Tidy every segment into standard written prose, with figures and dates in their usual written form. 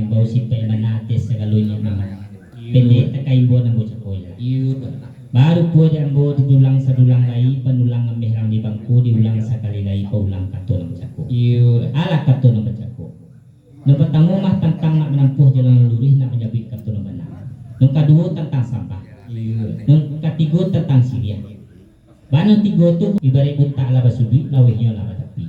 bau sipai manates sagalunya mama pendek takaibo na bocah koya baru po jambo diulang sadulang lagi penulang ngamehlang di bangku diulang sekali lagi paulang kato ng bocah ko ala kato ng bocah ko nung pertama mah tentang nak menempuh jalan lurus nak menjadi kato ng bana nung kedua tentang sampah nung ketiga tentang siriah banyak tiga tu ibarat buta laba subi lawihnya laba tapi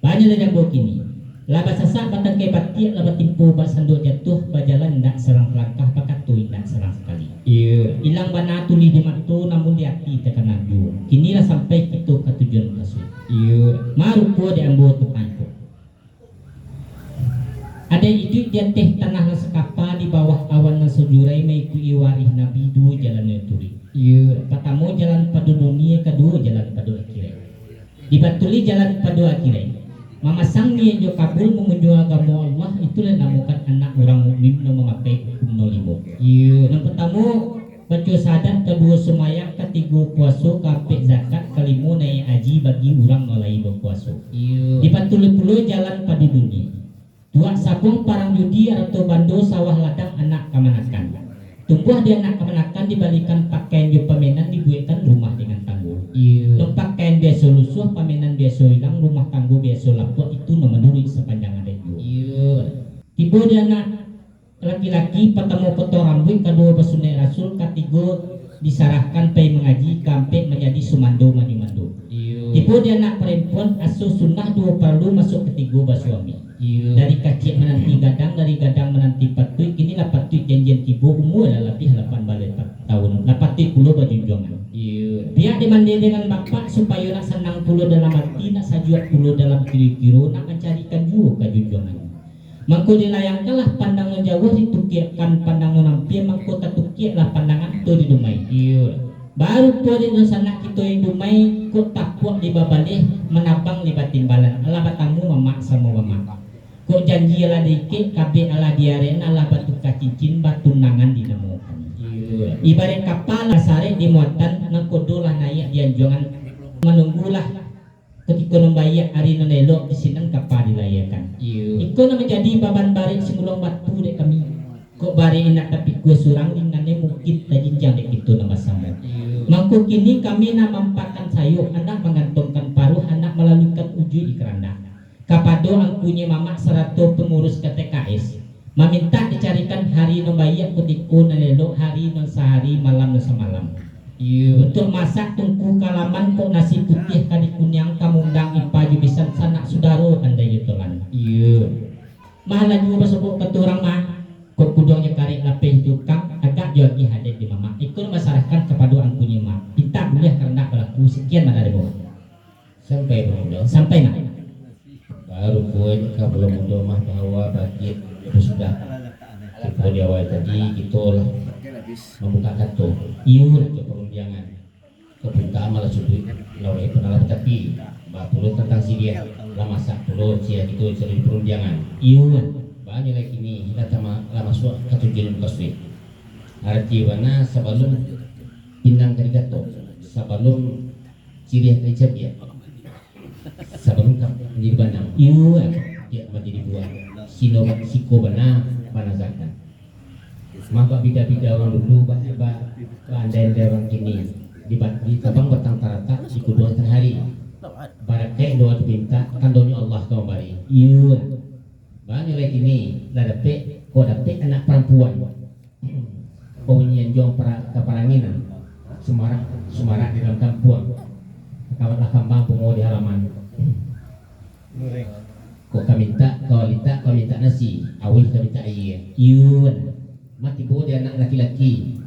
banyak dah jambo kini laba sasak batang kay batik laba timpu bat sanduk jatuh bajalan ndak serang langkah pakatui ndak serang sekali ilang bana tuli di matu namun di hati tekan naju kinilah sampai kita ke tujuan kasut marupo di ambo tepanko ada itu dia teh tanah sekapa di bawah awan nasujurai mai ku iwarih nabi du jalan turi pertama jalan pada dunia kedua jalan pada akhirat dibatuli jalan pada akhirat memasang dia jo kabul mengunjung agama Allah itulah namakan anak orang mukmin yang memakai hukum nolimo yang pertama baca sadat kedua semayang ketiga puasa kapek zakat kelima naik haji bagi orang nolai berpuasa dibatuli pula jalan pada dunia dua sabung parang judi atau bando sawah ladang anak kemanakan tumbuh dia anak kemenakan dibalikan pakaian jo pamenan dibuatkan rumah dengan tangguh dong pakaian biasa lusuh pamenan biasa hilang rumah tangguh biasa lapuk itu menurut sepanjang ada tiba dia anak laki-laki pertama potong rambut kedua bersunat rasul ketiga disarahkan pay mengaji kampek menjadi sumando mandi-mando tiba dia anak perempuan asuh sunnah dua perlu masuk ketiga bersuami dari kacik menanti gadang dari gadang menanti patui kini lah patui janjian tiba umur adalah lebih 8 balik tahun lah patui puluh berjunjungan pihak dimandi dengan bapak supaya nak senang puluh dalam hati nak sajuat puluh dalam kira-kira nak mencarikan juga kejunjungan mangko dilayangkanlah pandangan jauh ditukiakan pandangan nampir mangko tatukiaklah pandangan tu di dumai baru po di sana kita yang dumai kok takut di babalih menabang di batimbalan ala batamu mamak sama mamak kok janji ala dikit kabeh ala diaren ala batu kacincin batu nangan dinamokan ibarat kapal sare di muatan nangkodolah naik dianjongan menunggulah ketika membayar hari nanelok di sinan kapal dilayakan iko na menjadi baban barik singulong batu dek kami kok bari enak tapi kue surang dinane mungkin tajinjang dek itu nama sama mangko kini kami nak mampakan sayur anak menggantungkan paruh anak melalukan uji di keranda kapado angkunya mamak serato pengurus KTKS meminta dicarikan hari membayar kutiku nanelok hari non sehari malam non semalam untuk masak tungku kalaman kok nasi putih kali kunyang kamundang ipa jubisan sanak sudaro anda yutolan malah juga sebut keturang mah kok kudongnya karik lapeh tukang agak jogi hadir di mama ikut masyarakat kepada angkunya mah kita boleh karena berlaku sekian mana ada bawah sampai bermuda sampai nak baru poin kabel muda mah bahwa bagi itu sudah kita di awal tadi kita membuka kato ke perundangan kebuka malah sudut lawai penalah tapi bapulut tentang Syria lah masak pulau cia itu jadi perundangan banyak lagi ini kita sama lama suak ketujuan koswi arti mana sebelum pindang karigato sebelum Syria kecap ya sebelum menjadi banang dia menjadi buah siko bana panazakan maka bida-bida orang dulu andai orang kini di tabang batang tarata di kedua tengah hari baraknya doa dipinta kandonya Allah kau bari banyak lagi ini dah dapat kau dapat anak perempuan kau nyenjong keparanginan Semarang di dalam kampung kawanlah kambang pungo di halaman kau minta nasi awih kau minta air mati boh dia anak laki-laki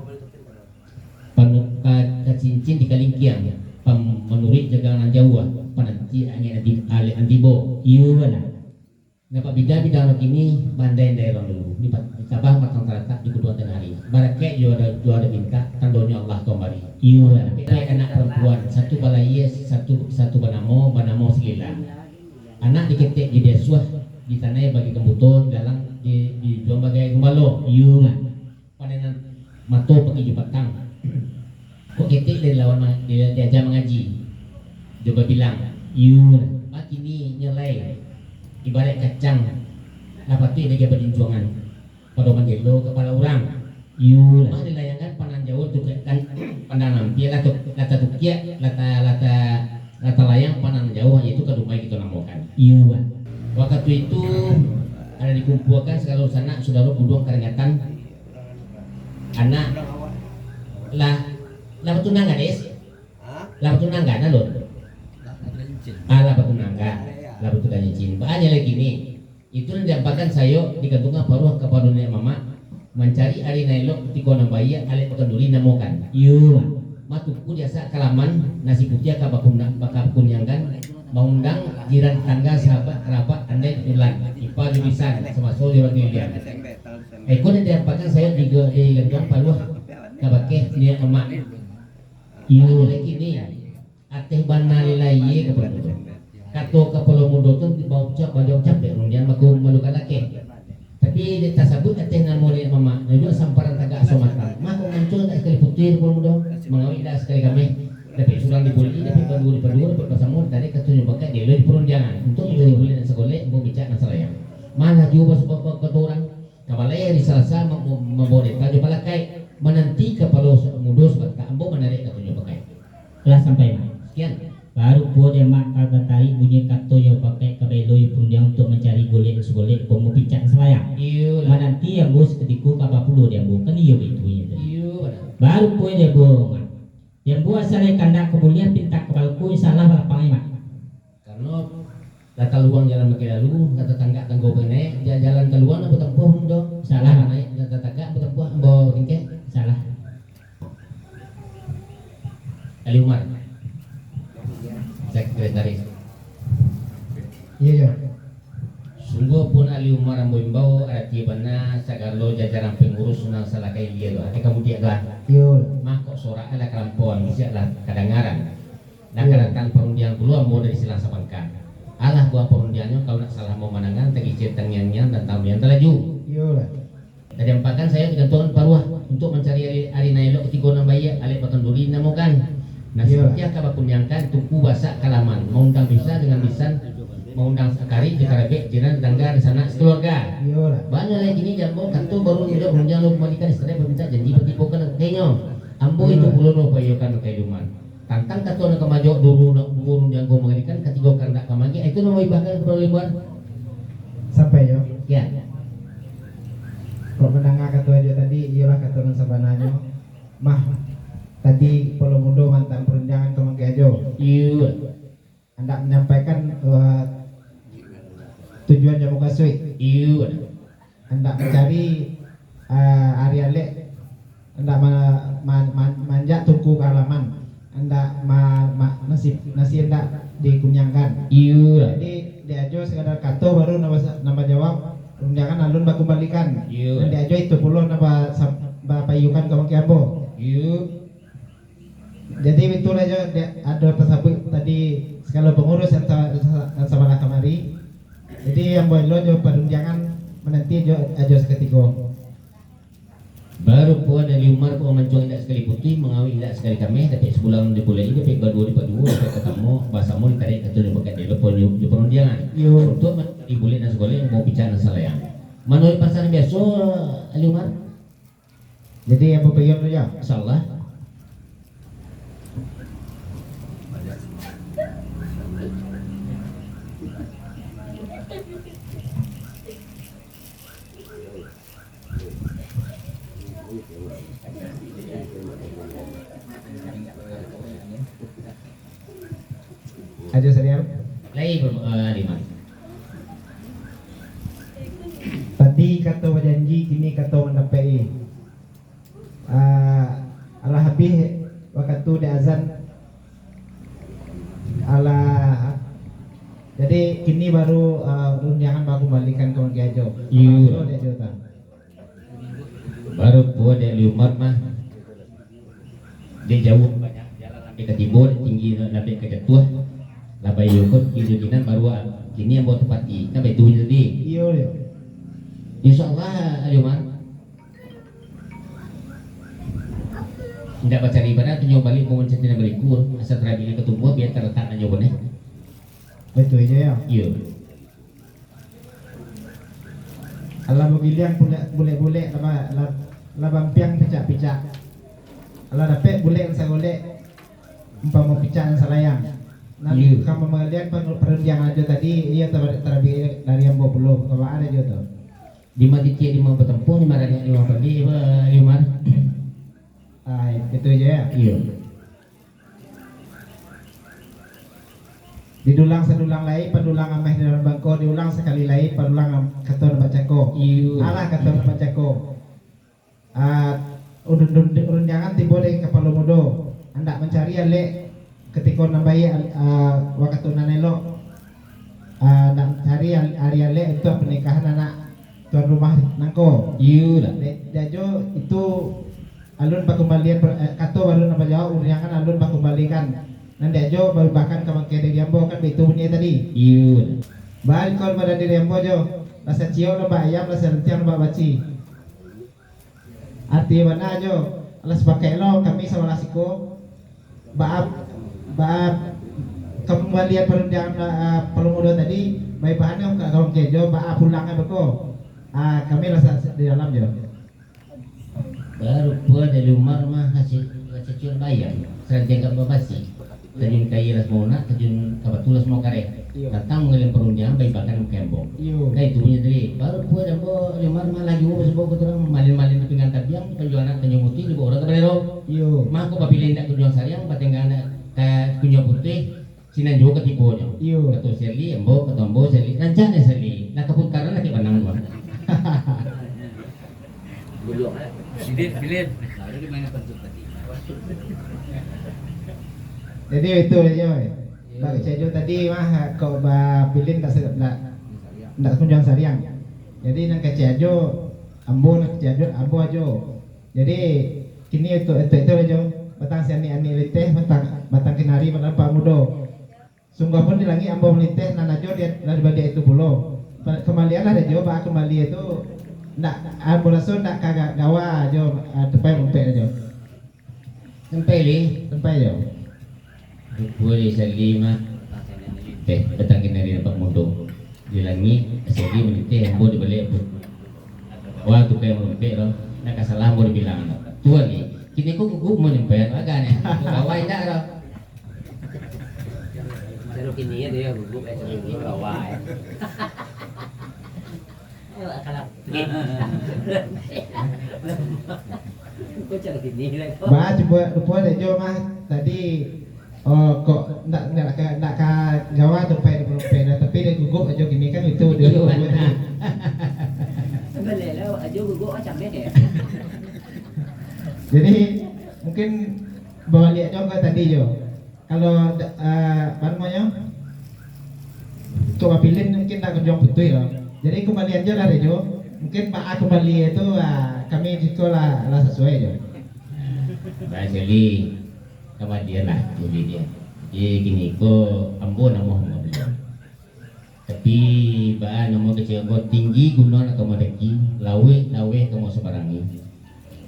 cincin di kalingkiang menurut jagangan Jawa pananti angin andibo dapat bida-bida orang ini bandai daerah dulu di cabang matang terletak di kedua tengah hari baraknya juara minta kandonya Allah kembali anak perempuan satu balai satu banamo selila anak diketek di desa di tanah bagi kebutuhan dalam di jual bagai kembalo panenan mato pergi jepatang kok ketik dari lawan diajar mengaji coba bilang mat ini nyelai ibarat kacang dapat tu dia berinjuangan Padoman jelo kepala orang. Iya. Mah dilayangan panan jauh tuh kan pandang nampil atau lata tukia lata layang panan jauh yaitu kadumai kita namokan. Iya. Waktu itu ada dikumpulkan segala sana saudara buduang keringatan anak lah tunangga des lah tunangga na lho lah tunangga lah tunangga banyak lagi nih itu yang diampakan sayo digantungkan paruh ke padunya mama mencari ari nailok tiko nambaya ale pakanduli namokan Iya. matuku biasa kalaman nasi putih bakapun yang kan mengundang jiran tangga sahabat kerabat andai tulan ipa jubisan sama so orang dilihat ekor yang diampakan saya di gantung paruh kabake dia emak Iya. lagi nih ateh banalilaye kepada kato kapolo mudo tuh bau cap bau cap ya kemudian baku malukan laki tapi tasabut ateh namoni mama itu samparan tagak somatan mah kok muncul tak sekali putih kapolo mudo mengawi dah sekali kami tapi surang dibuli tapi baru dapat pasamur tadi katanya pakai dia di perundangan untuk menjadi buli dan sekolah mau bicara saya malah juga sebab keturang kabalaya di salasa membawa dia pala kai menanti kapalo mudo sebab ambo menarik katanya pakai Lah sampai mah. sekian Baru buat emak kagak tarik bunyi kato yang pakai kabeloi pun dia untuk mencari golek segolek mau picak selayang. iya Nanti yang bos ketiku kapal puluh dia bu kan iya itu ya. iya Baru poin dia bu. Yang buat saya kandak kemudian pinta kepalku salah lapang emak. karena data luang jalan pakai lalu kata tangga tanggo pene jalan keluar apa tempuh mudo Salah. naik data tangga apa tempuh ambo tingke Salah. Ali Umar sekretaris Iya. sungguh pun Ali Umar ambo imbau arti bana sagalo jajaran pengurus nang salah kaya dia doa kamu dia doa Iya. mah kok sorak ada kelampuan bisa lah kadangaran nah kadang perundian dulu mau dari silang sapangkan alah buah perundiannya kalau nak salah mau manangan tagi cetang yang dan tamu yang terlaju Iya lah. tadi empakan saya digantungan paruah untuk mencari ari nailo ketiga nambaya ale pakanduri namokan nah Iya. seperti akaba punyangkan tuku basak kalaman mengundang bisa dengan bisan mengundang sekali di karabe jiran tetangga di sana sekeluarga Iya lah. banyak lagi ini jambo kanto baru hidup menjang lu kembalikan istri meminta janji petipokan kayaknya ambo itu belum lo payokan kehidupan tantang kato nak kemajo dulu yang gue mengerikan ketiga karena kamagi itu nama ibahkan kepada libuan Sampai yo. ya Kok mendengar kata aja tadi iyalah kata nang sabananya. Mah tadi Polo Mundo mantan perundangan ke Mangkejo. iya Anda menyampaikan tujuan jamu kasui. iya Anda mencari area lek. Anda manjak tuku ke halaman. Anda nasi anda dikunyangkan. iya Jadi diajo sekadar kato baru nambah jawab undangan alun baku balikan. Iya. Dan diajo itu puluh nambah payukan ke Mangkiambo. iya Jadi itu aja ada pesabut tadi segala pengurus yang sama kamari. Jadi yang boleh lo jawab perundangan menanti ajo seketiga. baru puan dari Umar kau mencuang tidak sekali putih mengawi tidak sekali kami tapi sebulan di bulan ini tapi berdua dapat ketemu bahasamu ditarik ke tujuh pakai telepon di perundangan Yo. untuk di bulan dan sekolah yang mau bicara salah yang menurut pasar biasa Ali Umar Jadi yang berpayun lo ya. insyaallah Ajo serial. lagi lima Tadi kata janji, kini kata mendapai. Allah habis waktu di azan. Allah. Jadi kini baru undangan baru balikan ke Mangkiajo. Iya. Dia jawab. baru puan dari Umar mah dia jauh banyak jalan sampai ke timur tinggi sampai ke jatuh labai yukut kinan baru kini yang buat tepati sampai itu jadi Iya dia. insyaallah Ali Umar tidak baca ibadah tu nyoba balik mau mencetina berikur asal terakhir ketemu biar terletak jawabannya Betul aja ya. iya Ala mogiliang bule la bampiang picak-picak. Ala dapat bule sa golek umpama picak sa layang. Nanti kamu melihat perundiangan aja tadi ia terlebih dari yang 20 kalau ada juga tuh. Di mati di mau bertempur di mana di mau pergi lima. Itu aja ya. Iya. Didulang sedulang lain, padulang ameh di dalam bangko, diulang sekali lain, padulang keton bacako. Iya. Alah keton bacako. Undangan tiba dari kapal mudo. Anda mencari ale ketika nambahi wakatunan elok. Nak cari hari ale itu pernikahan anak tuan rumah nangko. Iya lah. Jajo itu alun pakembalian kato baru nama jawab undangan alun pakembalikan. Nanti aja baru bahkan kawan kede diambo kan itu punya tadi. Iya. Balik kalau pada di diambo jo, rasa cio lomba ayam, rasa rentiang lomba baci. Arti mana jo, alas pakai lo kami sama lasiko, baap kembalian perundangan pelumodo tadi, baik bahannya kawan kejo, baap pulangnya beko. Kami rasa di dalam jo. Baru pun dari rumah hasil cicil bayar, seranteng kat babasi. Terjun kai ras mona, terjun kabatulas mau kare. Datang ngelim perundangan baik bahkan kembong. Kai itu punya tadi. Baru pun ada bo rumah lagi bo sebab keturang malin-malin pingan tabiang penjualan penyemuti di bawah orang keberero. Mah aku papilin tak kunjung sariang patenggan kayak kunjung putih. Sinan juga ketipunya. Ketua Seli, embo, ketombo Seli, rancana Seli. Nak keputaran lagi panang dua. Belum. Bilin. Lalu di mana bentuk tadi? Jadi itu aja, Bang Cejo tadi mah kau bilin tak sedap nak kunjung sariang. Jadi nak Cejo ambo nak Cejo ambo aja. Jadi kini itu aja. Batang ani liteh batang kinari apa mudo. Sungguh pun dilangi ambo liteh nanajo dia dari badia itu pulau. Kembalian ada jo, bah kembali itu nak ambo langsung nak kagak gawa jo tempai mumpet aja. Tempai jo. Boleh salima petangin dari nampak mundo dilangi segi menitih ambo dibalik wah tu kayak mumpet lo nak kasalah ambo dibilang tua lagi kini kok gugup mau nyempet agaknya bawa indah lo baru kini ya dia gugup ini bawa kalau kok gini bah coba ada jo mah tadi kok nak Jawa tempat di tapi dia gugup aja gini kan itu dia tadi. Boleh lah, aja gugup macam ni deh. Jadi mungkin bawa lihat juga tadi jo. Kalau apa namanya? Coba pilih mungkin tak kunjung putih loh. Jadi kembali aja lah jo. Mungkin Pak kembali itu kami di sekolah lah sesuai jo. Baik sekali. Sama dia lah, jadi dia. Jadi gini, ko ambo nama beliau. Tapi bahan nama kecil ko tinggi gunung atau modeki, lawe kamu sebarangi.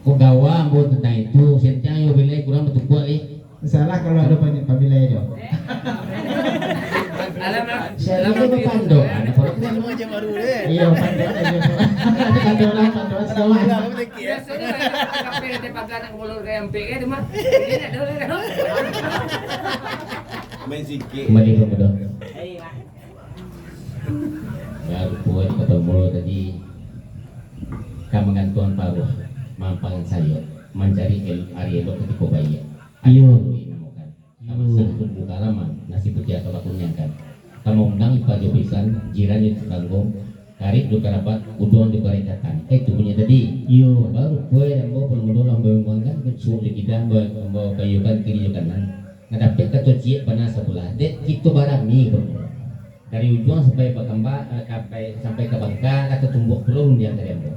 Ko gawa ambo tentang itu, setiap yo bilai kurang betul kuat Salah kalau ada pamilya jo. Saya lagi pando, ada orang Macam baru deh. Iya pando aja. Pando sekolah. Biasanya kafe di pagar nak boleh rempe di mah. Ini ada dulu. Main sikit. kembali ke muda. Iya. Baru puan ketemu tadi, kamangan paruh, mampangan sayur, mencari Arielo ketika bayi. Iyo. Kamu sebut buka laman, nasi putih atau lakunya kan. Kamu undang ipajo pisan, jiran itu kanggo, karib do karabat, udon di barekatan. Itu punya tadi. Iyo. Baru kue yang bawa pelmudo lambang kan, kecuali di kita bawa kayu kan kiri kanan. Ngadapet kata ciek panas sebelah. Det itu barang ni bro. Dari ujung sampai sampai ke Bangka atau tumbuk belum dia dari ambo.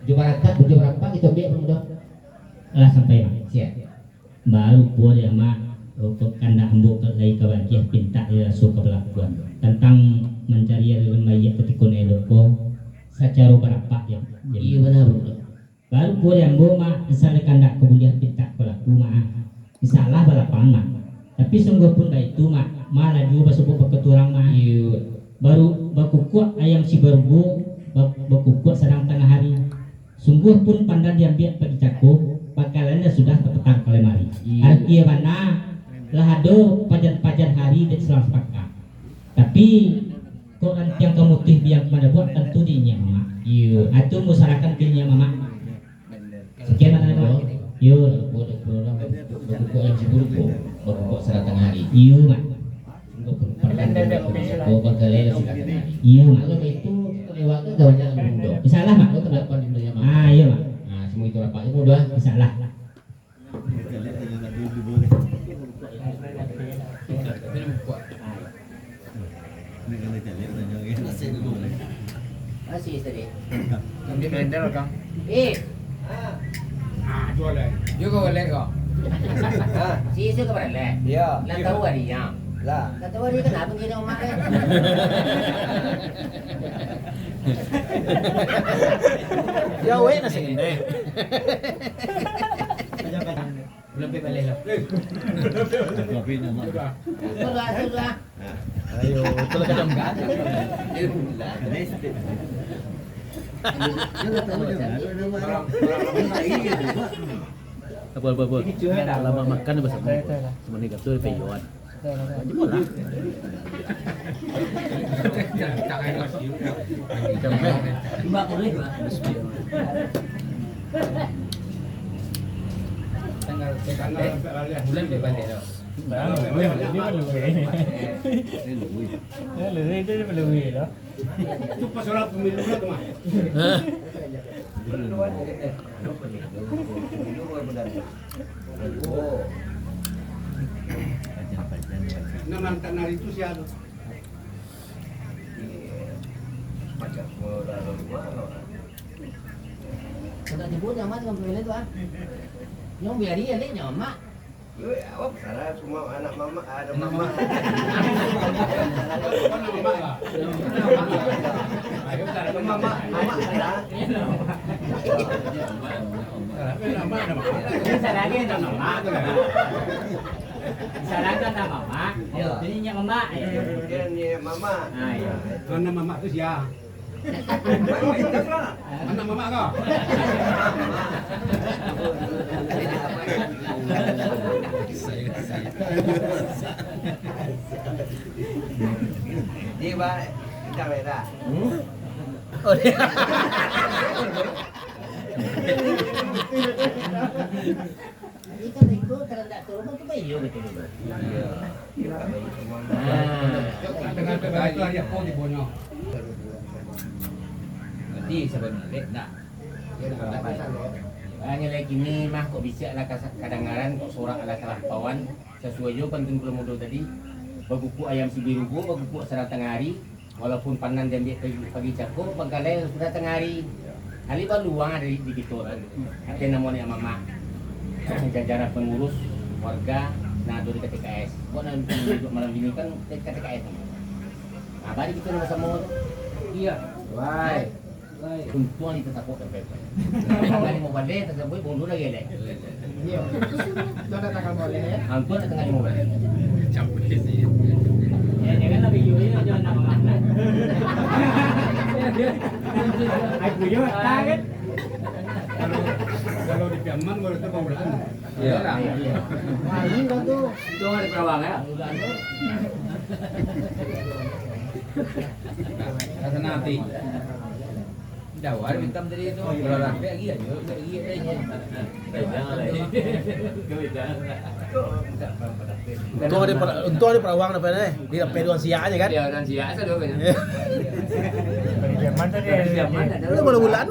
Jubarakat berapa kita biar pelmudo. Lah sampai Siap. baru buat yang mak kanda ambuk lagi kabagiah pinta ya suka berlakuan tentang mencari remaja ketika neloko secara berapa ya. Iya benar bro. Baru buat yang mak misalnya kanda kemudian pinta berlaku mak misalnya balapan mak. Tapi sungguh pun baik itu mak malah juga sebab keturang mak. Iya. Baru baku kuat ayam si berbu berkukuh sedang tengah hari. Sungguh pun pandang diambil pagi cakup, bakalannya sudah terpetang kalemari. Artinya mana lah ada pajan-pajan hari dan selang sepakat. Tapi kok nanti yang kamu tih biang pada buat tentu dinya mama. Yo, atau musarakan dinya mama. Sekian mana mama? Yo, berkukuh yang buruk berkukuh sedang tengah hari. yo mak. Oh, bakalan sudah tengah hari. Yo mak. Kalau itu lewat ke jauhnya mudah. Salah mak. Lo kenapa di dunia mama? Ah, yo mak. Nah, semua itu apa itu mudah. Salah. Masih tadi. Hindi blender kang. Jualan. Yo ko wala ko. Si isu ke mana? Ya. Lang tahu harinya. Lah. Lang tahu hari kenapa gini omak kan? Ya weh nasi ini. Lebih balik lah. Sudah. Ayo, itu lagi jam kan? Apa. Lama makan bersama. Semua ni kapsul peyon. Mbak boleh lah. Bulan dia balik dah. Itu pasal pemilu lah tu mah. Nama tanah itu siapa? Sudah disebut nama dengan pemilik tu ah. Yang biar dia ni nyamak. Awak salah semua anak mama ada mama. Mama ada. Sarangnya nama mama. Sarangnya nama mama. Jadi nya mama. Dia ni mama. Ah ya. Anak mama tu siapa? Anak mama kau. Dia baik. Kita beda. Ini kan itu kalau tak turun tu bayu betul betul. Tengah itu ada pun di bawah. Nanti sebenarnya nak. Hanya lagi ni mah kok bisa lah kadang-kadang kok seorang ala terlampauan sesuai juga penting belum mudah tadi berkuku ayam si biru berkuku serang tengah hari walaupun panan dan dia pagi cakup pengkalai sudah tengah hari kali luang ada di gitu ada namanya mama jajaran pengurus warga nah dari KTKS kok nanti malam ini kan KTKS nah balik kita nama sama iya why untung itu takut sampai kalau mau balik tersebut bundur lagi leh Iya. Itu ada tanggal boleh ya. hampir tengah mau balik Ya jangan lebih jauh jangan nama mama. Aku juga kaget. Kalau di Piaman baru tu pembulan. Ya. Wah, ini kan tuh. Itu ada perawang ya. Kata nanti. Jawar minta dari itu. Kalau rapi lagi aja, lagi aja. Untung ada perawang apa ni? Di peduan siak aja kan? Ya dan siasa dulu kan. Zaman tadi. Zaman Ini baru bulan.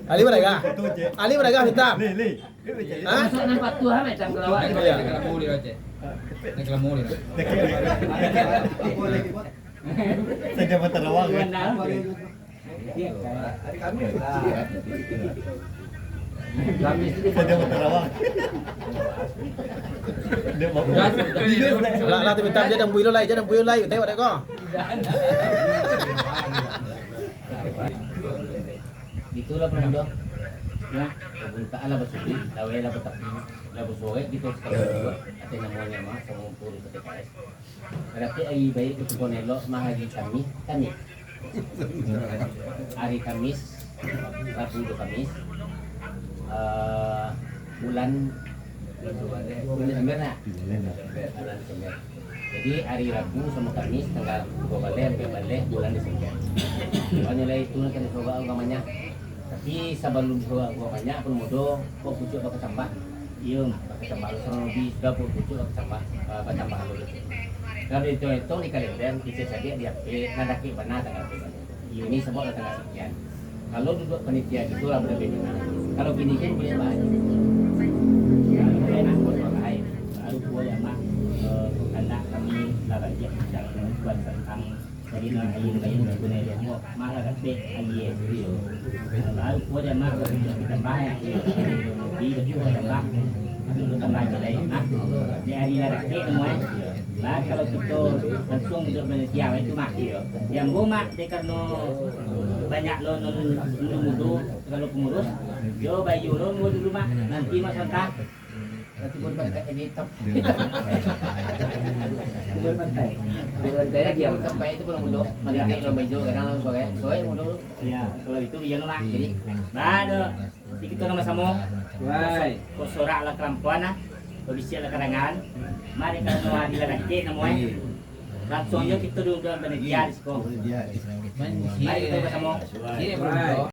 Ali mereka. Ali mereka hitam. Hah? Masuk nampak tua macam kelawak. Nak muli aja. Nak muli. Saya dapat terawang. Hari kami lah. Kami Saya dapat terawang. Dia mau. Lah tapi hitam je dan builo lai, tengok dek kau. itulah pemuda Ya, punta ala basuri, laway la batak, la busore gitu sekarang ate namanya mah sama puri PTKS. Berarti ay bayi itu konelo mahagi kami. Hari Kamis, Rabu itu Kamis, bulan Desember nah. Bulan Desember. Jadi hari Rabu sama Kamis tanggal 2 balik bulan Desember. Soalnya lah itu kan coba umpamanya. Tapi sebelum coba umpamanya pun mudo kok pucuk bakal tambah. Iya, bakal tambah kurang lebih sudah pucuk bakal tambah dulu. Kalau itu di kalender bisa saja di HP nadaki benar tanggal berapa. Ini semua tanggal sekian. Kalau duduk panitia itu lah berbeda. Kalau gini kan punya banyak. Kalau enak buat orang lain. Lalu buat yang mah anak kami lagi jalan buat tentang jadi lain guna dia mau malah kan aye. Lalu buat yang mah kita bahaya. Di baju tambah. Itu tambah jadi nah. Di hari lagi semua. Nah, kalau kita langsung duduk panitia itu mah dia. Yang gua dia karena banyak lo mudu kalau pengurus yo bayu lo dulu mah nanti mas santai nanti pun pada ini top dia sampai itu pun mudu mereka lo bayu kadang lo sore mudu ya kalau itu dia mah jadi nah kita nama sama wai kok sorak lah kerampuan ah polisi lah karangan mari kita mau dilarang namanya langsung aja kita duduk panitia di sekolah mari kita bersama